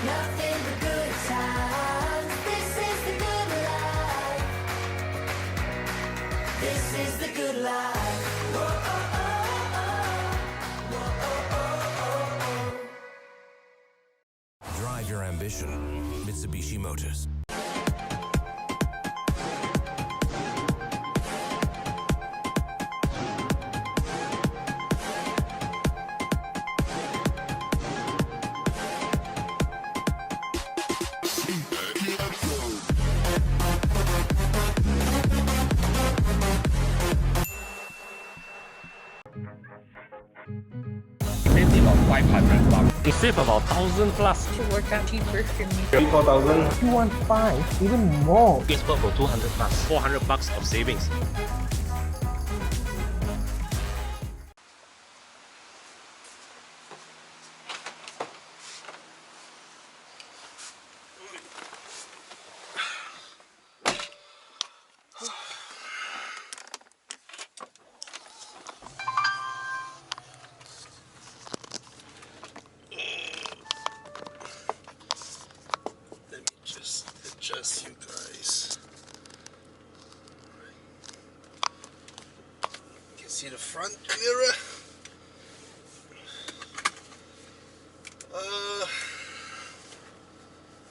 Nothing but good times. This is the good life. This is the good life. Whoa, oh, oh, oh. Whoa, oh, oh, oh, oh. Drive your ambition. Mitsubishi Motors. Saved about 500 bucks. You save about 1,000 plus. To work out cheaper for me. 4,000. 215, even more. It's for 200 plus. 400 bucks of savings. Let me just adjust you guys. You can see the front clearer.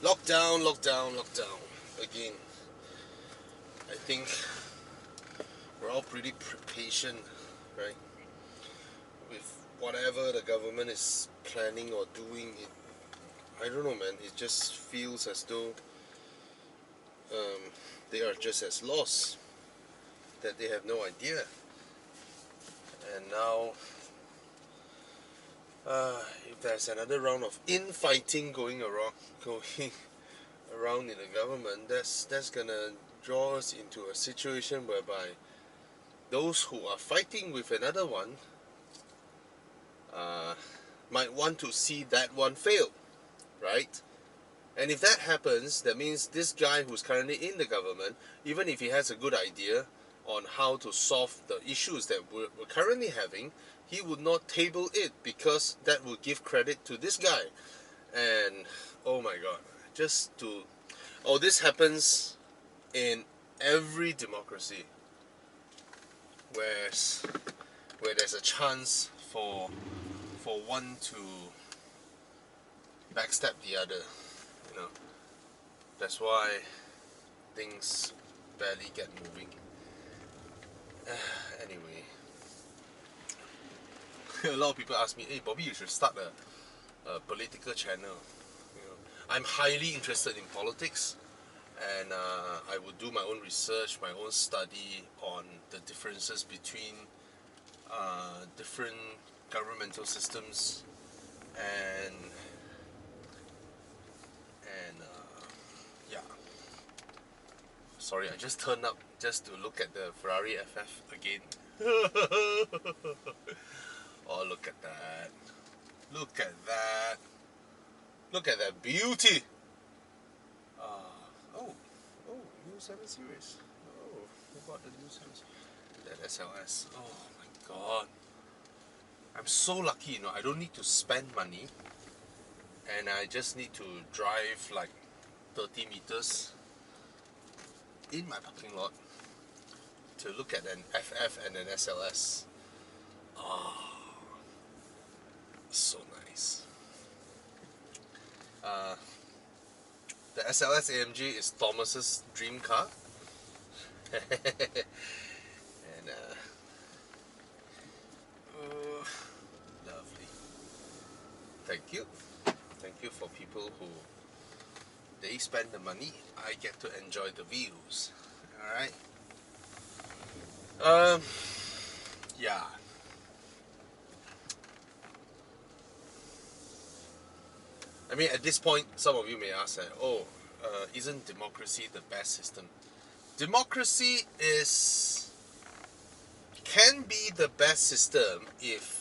Lockdown, lockdown, lockdown. Again, I think we're all pretty patient, right? With whatever the government is planning or doing, I don't know, man. It just feels as though they are just as lost, that they have no idea. And now, if there's another round of infighting going around in the government, that's gonna draw us into a situation whereby those who are fighting with another one might want to see that one fail, right? And if that happens, that means this guy who's currently in the government, even if he has a good idea on how to solve the issues that we're currently having, he would not table it, because that will give credit to this guy. And oh my god, this happens in every democracy where there's a chance for one to backstab the other, you know. That's why things barely get moving. Anyway, a lot of people ask me, "Hey Bobby, you should start a political channel." You know, I'm highly interested in politics, and I would do my own research, my own study on the differences between different governmental systems, and yeah. Sorry, I just turned up just to look at the Ferrari FF again. Oh, look at that. Look at that. Look at that beauty. New 7 Series. Oh, who bought the new 7 Series? That SLS. Oh my god. I'm so lucky, you know. I don't need to spend money, and I just need to drive like 30 meters in my parking lot to look at an FF and an SLS. Oh, so nice. The SLS AMG is Thomas's dream car. And lovely. Thank you for people who they spend the money, I get to enjoy the views. Alright. Yeah. I mean, at this point, some of you may ask that, isn't democracy the best system? Democracy can be the best system if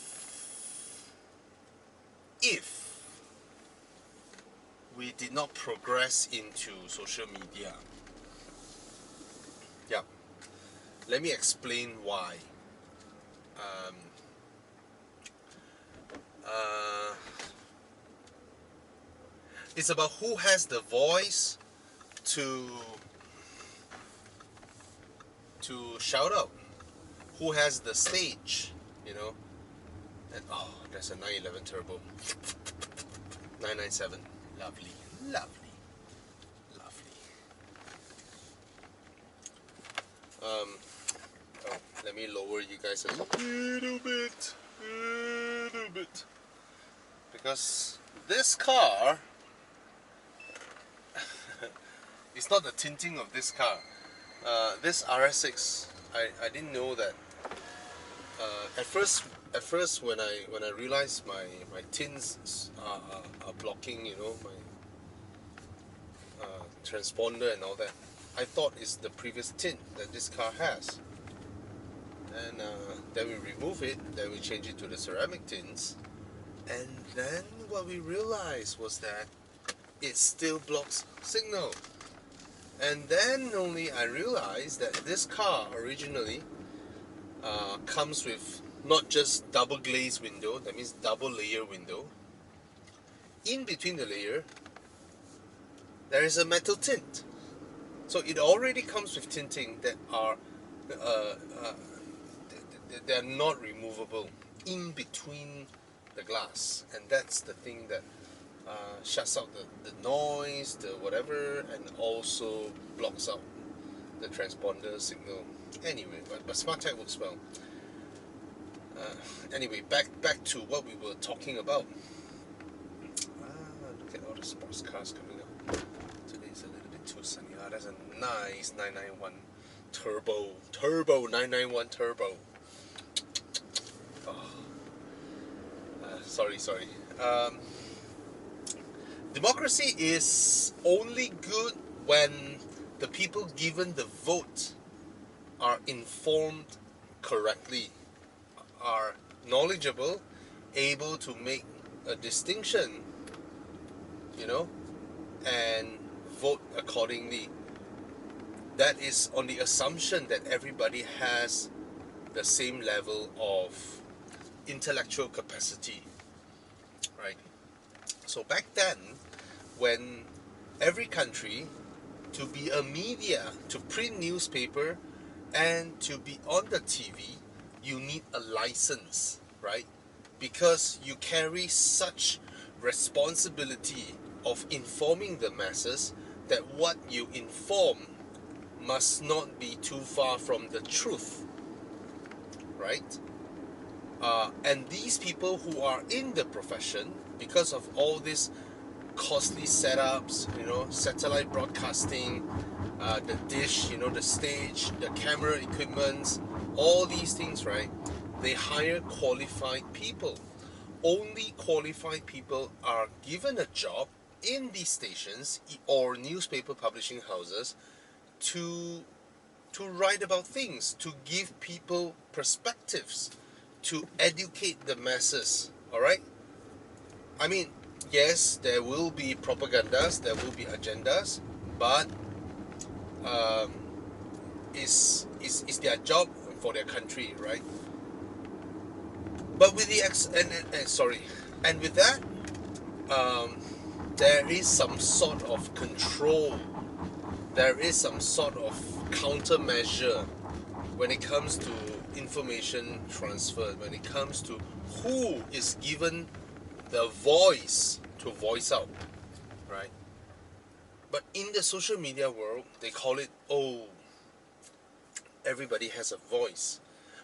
we did not progress into social media. Yep. Let me explain why. It's about who has the voice to shout out, who has the stage, you know. And oh, there's a 911 turbo, 997, lovely, lovely, lovely. Oh, let me lower you guys a little bit, because this car, it's not the tinting of this car. This RS6, I didn't know that. At first when I realized my tints are blocking, you know, my transponder and all that, I thought it's the previous tint that this car has. And then we remove it, then we change it to the ceramic tints, and then what we realized was that it still blocks signal. And then only I realized that this car originally comes with not just double glaze window, that means double layer window. In between the layer, there is a metal tint. So it already comes with tinting that are they are not removable in between the glass, and that's the thing that shuts out the noise, the whatever, and also blocks out the transponder signal. Anyway, but SmartTech works well. Anyway, back to what we were talking about. Look at all the sports cars coming up. Today's a little bit too sunny. That's a nice 991 turbo 991 turbo. Oh. Sorry. Democracy is only good when the people given the vote are informed correctly, are knowledgeable, able to make a distinction, you know, and vote accordingly. That is on the assumption that everybody has the same level of intellectual capacity, right? So back then, when every country, to be a media, to print newspaper and to be on the TV, you need a license, right? Because you carry such responsibility of informing the masses that what you inform must not be too far from the truth, right? And these people who are in the profession, because of all these costly setups, you know, satellite broadcasting, the dish, you know, the stage, the camera equipments, all these things, right? They hire qualified people. Only qualified people are given a job in these stations or newspaper publishing houses to write about things, to give people perspectives, to educate the masses. All right? I mean, yes, there will be propagandas, there will be agendas, but it's their job for their country, right? But with the and with that, there is some sort of control. There is some sort of countermeasure when it comes to information transfer, when it comes to who is given the voice to voice out, right? But in the social media world, they call it, oh, everybody has a voice,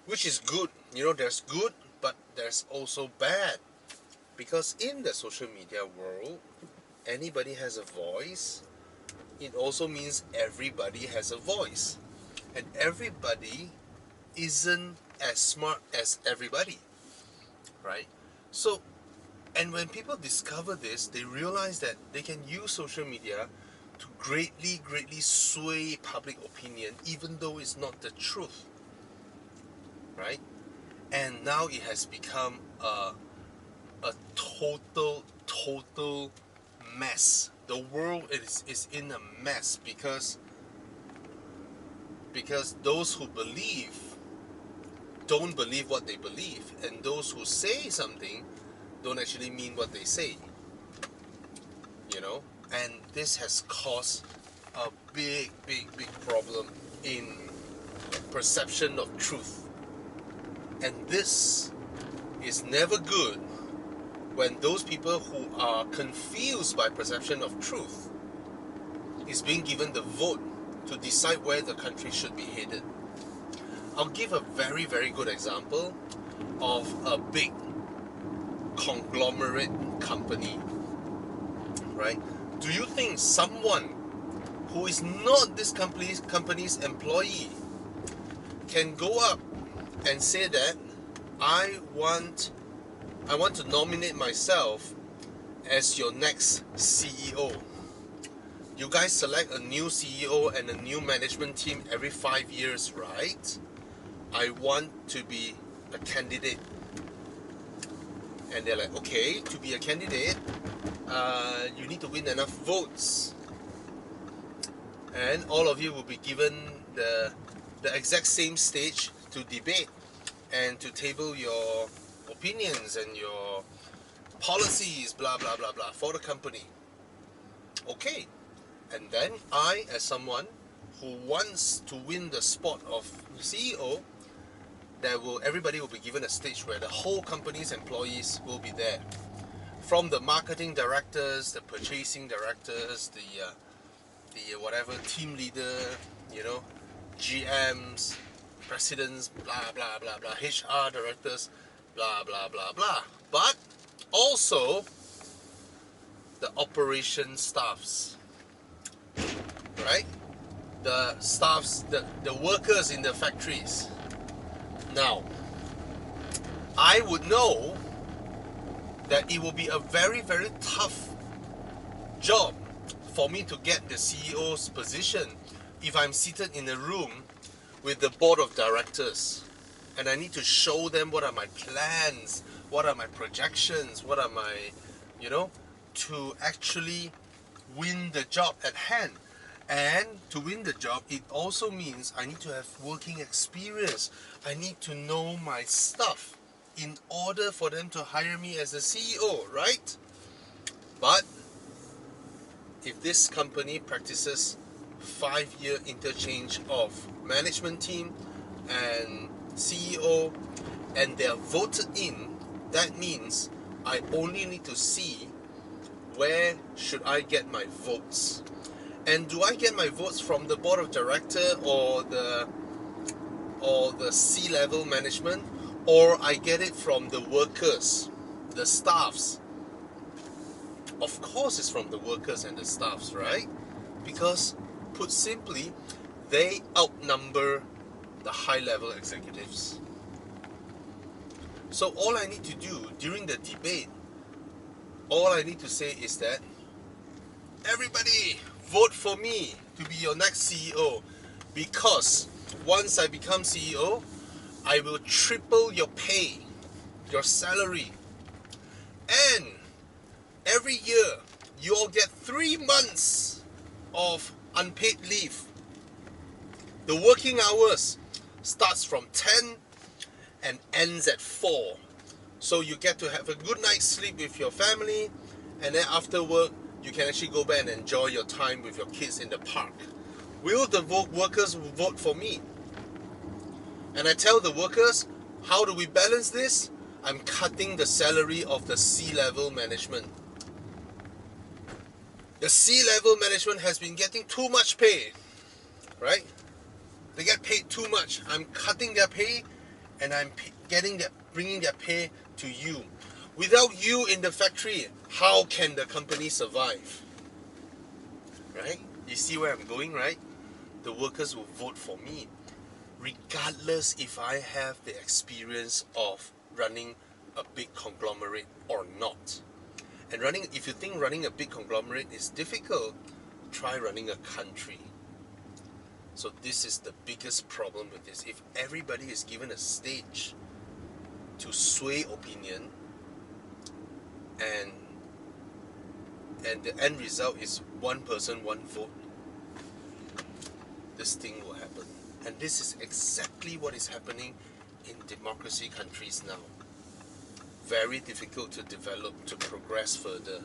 which is good. You know, there's good, but there's also bad. Because in the social media world, anybody has a voice. It also means everybody has a voice. And everybody isn't as smart as everybody, right? So, and when people discover this, they realize that they can use social media to greatly sway public opinion, even though it's not the truth, right? And now it has become a total mess. The world is in a mess because those who believe don't believe what they believe, and those who say something don't actually mean what they say, you know. And this has caused a big problem in perception of truth. And this is never good when those people who are confused by perception of truth is being given the vote to decide where the country should be headed. I'll give a very good example of a big conglomerate company, right? Do you think someone who is not this company's employee can go up and say that I want to nominate myself as your next CEO? You guys select a new CEO and a new management team every 5 years, right? I want to be a candidate. And they're like, okay, to be a candidate, you need to win enough votes. And all of you will be given the exact same stage to debate and to table your opinions and your policies, blah blah blah blah, for the company. Okay, and then I, as someone who wants to win the spot of CEO, everybody will be given a stage where the whole company's employees will be there, from the marketing directors, the purchasing directors, the whatever team leader, GMs, presidents, blah blah blah blah, HR directors, blah blah blah blah, but also the operation staffs, right? The staffs, the workers in the factories. Now, I would know that it will be a very tough job for me to get the CEO's position if I'm seated in a room with the board of directors and I need to show them what are my plans, what are my projections, what are my, to actually win the job at hand. And to win the job, it also means I need to have working experience. I need to know my stuff in order for them to hire me as a CEO, right? But if this company practices 5-year interchange of management team and CEO and they are voted in, that means I only need to see where should I get my votes. And do I get my votes from the board of director or the C-level management, or I get it from the workers, the staffs? Of course it's from the workers and the staffs, right? Because, put simply, they outnumber the high-level executives. So all I need to do during the debate, all I need to say is that, everybody, vote for me to be your next CEO, because once I become CEO, I will triple your pay, your salary, and every year you all get 3 months of unpaid leave. The working hours starts from 10 and ends at 4. So you get to have a good night's sleep with your family, and then after work, you can actually go back and enjoy your time with your kids in the park. Will the workers vote for me? And I tell the workers, how do we balance this? I'm cutting the salary of the C-level management. The C-level management has been getting too much pay, right? They get paid too much. I'm cutting their pay, and I'm bringing their pay to you. Without you in the factory, how can the company survive? Right? You see where I'm going, right? The workers will vote for me, regardless if I have the experience of running a big conglomerate or not. And if you think running a big conglomerate is difficult, try running a country. So this is the biggest problem with this. If everybody is given a stage to sway opinion, and the end result is one person, one vote, this thing will happen. And this is exactly what is happening in democracy countries now. Very difficult to develop, to progress further.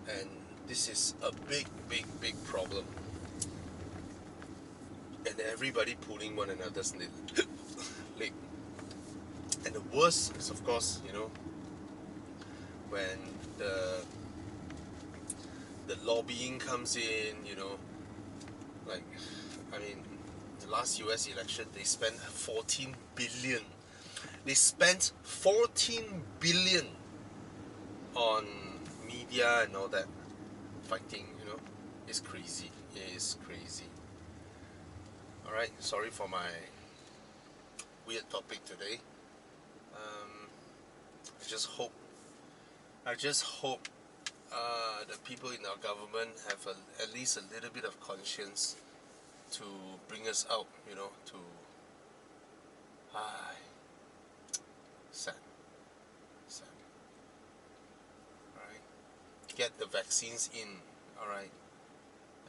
And This is a big problem. And everybody pulling one another's leg. And the worst is, of course, you know, when the lobbying comes in, you know, like, I mean, the last US election, they spent 14 billion. They spent 14 billion on media and all that fighting, you know. It's crazy. It is crazy. Alright, sorry for my weird topic today. I just hope the people in our government have at least a little bit of conscience to bring us out, you know, to sad. Alright, get the vaccines in, alright,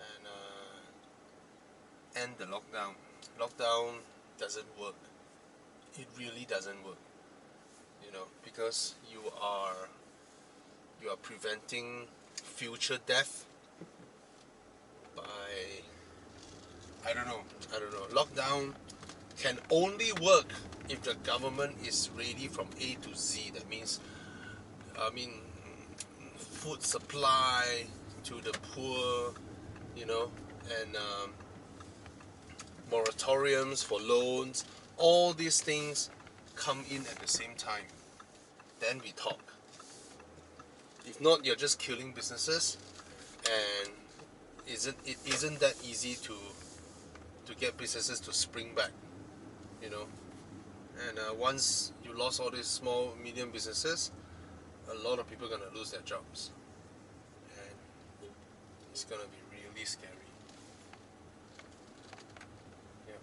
and end the lockdown. Lockdown doesn't work. It really doesn't work, you know, because you are preventing future death by I don't know. Lockdown can only work if the government is ready from A to Z. That means, I mean, food supply to the poor, you know, and moratoriums for loans. All these things come in at the same time. Then we talk. If not, you're just killing businesses, and it isn't that easy to get businesses to spring back, you know. And once you lost all these small, medium businesses, a lot of people are gonna lose their jobs, and it's gonna be really scary. Yeah.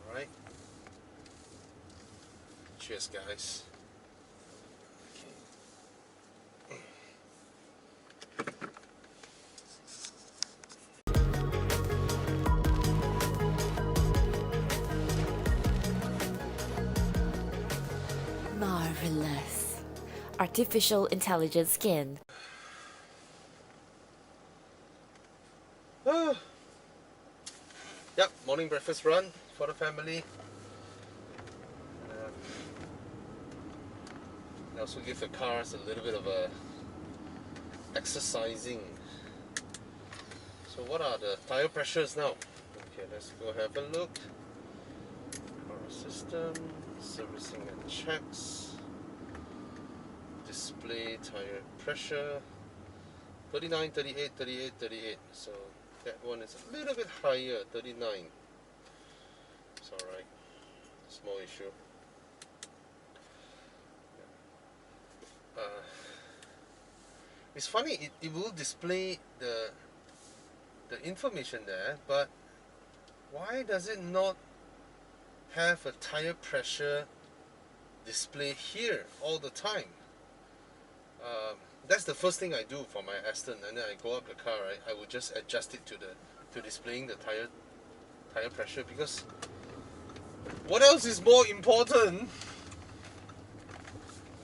All right. Cheers, guys. Marvelous. Artificial intelligence skin. Yep, morning breakfast run for the family. I also give the cars a little bit of a exercising. So what are the tire pressures now? Okay, let's go have a look. Power system, servicing and checks. Display tire pressure. 39, 38, 38, 38. So that one is a little bit higher, 39. It's alright. Small issue. It's funny, it will display the information there, but why does it not have a tire pressure display here all the time? That's the first thing I do for my Aston, and then I go up the car, right? I would just adjust it to displaying the tire pressure, because what else is more important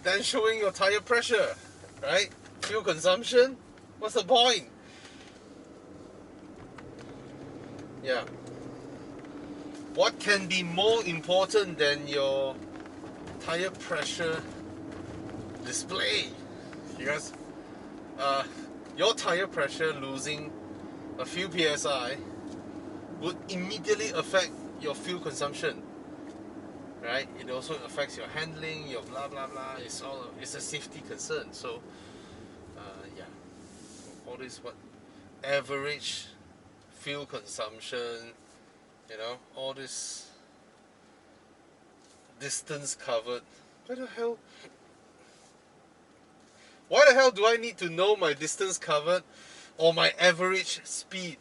than showing your tire pressure, right? Fuel consumption? What's the point? Yeah. What can be more important than your tire pressure display? Because your tire pressure losing a few psi would immediately affect your fuel consumption, right? It also affects your handling, your blah blah blah. It's a safety concern. So yeah, all this what average fuel consumption, you know, all this distance covered. Why the hell do I need to know my distance covered or my average speed?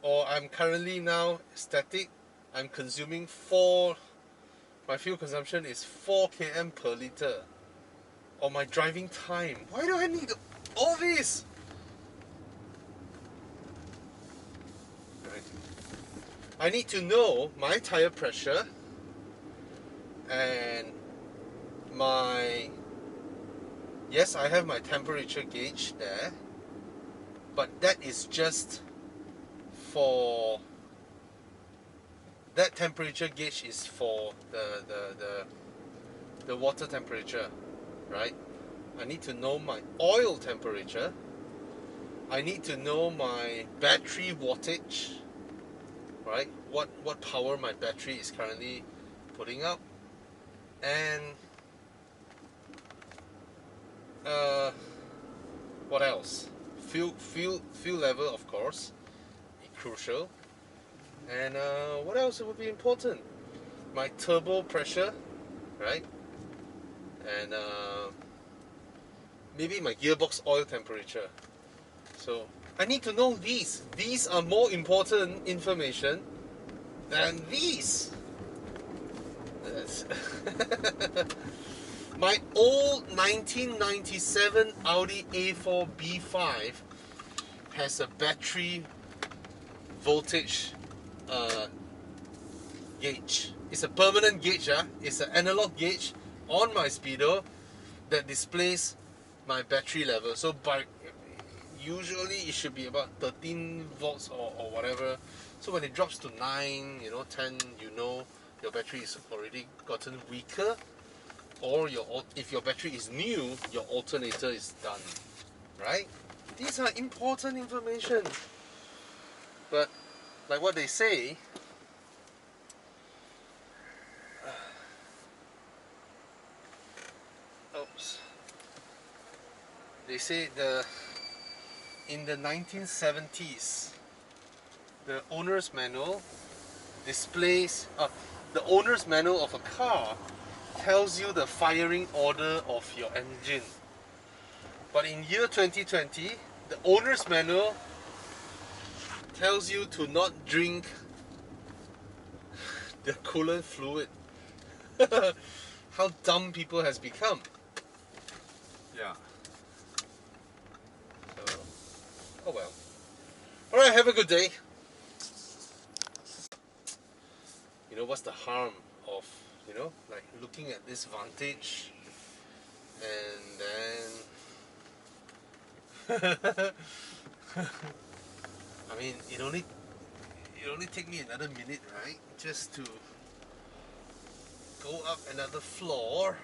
Or I'm currently now static. I'm consuming my fuel consumption is 4 km per liter. Or my driving time. Why do I need all this? Right. I need to know my tire pressure and my Yes, I have my temperature gauge there, but that is just for that temperature gauge is for the water temperature, right? I need to know my oil temperature. I need to know my battery wattage, right? What power my battery is currently putting out, and what else? Fuel level, of course, crucial. And what else would be important? My turbo pressure, right? And maybe my gearbox oil temperature. So I need to know these. These are more important information than these. My old 1997 Audi A4 B5 has a battery voltage gauge. It's a permanent gauge. It's an analog gauge on my speedo that displays my battery level. So usually it should be about 13 volts or whatever. So when it drops to 9, 10, your battery is already gotten weaker, or if your battery is new, your alternator is done, right? These are important information. But like what they say, they say in the 1970s, the owner's manual displays the owner's manual of a car tells you the firing order of your engine. But in year 2020, the owner's manual tells you to not drink the coolant fluid. How dumb people has become. Yeah. So, oh well. Alright, have a good day. You know, what's the harm of, like looking at this Vantage and then I mean, it only take me another minute, right? Just to go up another floor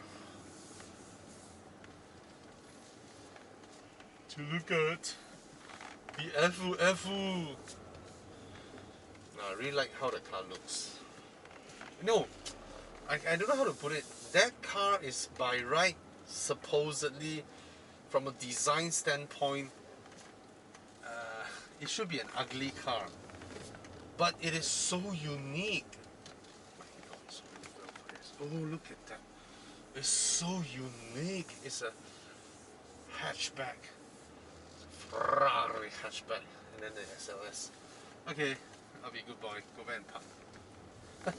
to look at the FU. Now, I really like how the car looks. No, I don't know how to put it. That car is by right, supposedly, from a design standpoint, it should be an ugly car, but it is so unique. Oh, look at that! It's so unique. It's a hatchback, it's a Ferrari hatchback, and then the SLS. Okay, I'll be a good boy. Go back and park. I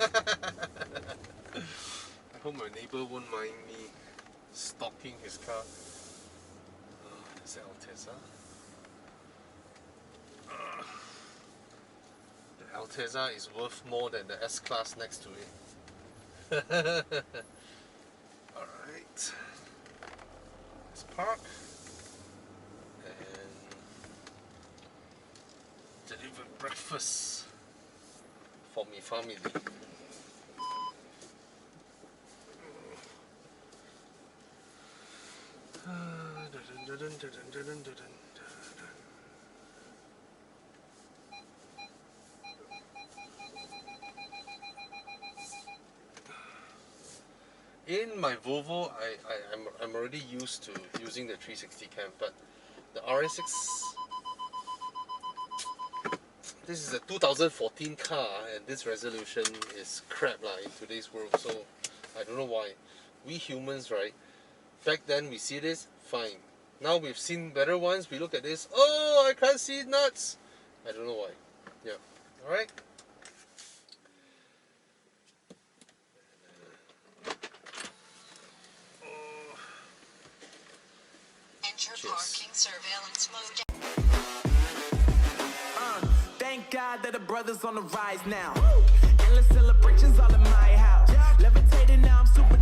hope my neighbor won't mind me stalking his car. There's the Altezza. The Altezza is worth more than the S-Class next to it. Alright. Let's park and deliver breakfast for me family. In my Volvo, I'm already used to using the 360 cam, but the RS6, this is a 2014 car, and this resolution is crap in today's world. So I don't know why. We humans, right? Back then we see this, fine. Now we've seen better ones. We look at this, oh, I can't see nuts. I don't know why. Yeah. All right. Enter parking surveillance mode. Thank God that the brothers on the rise now. Endless celebrations all in my house. Levitating now, I'm super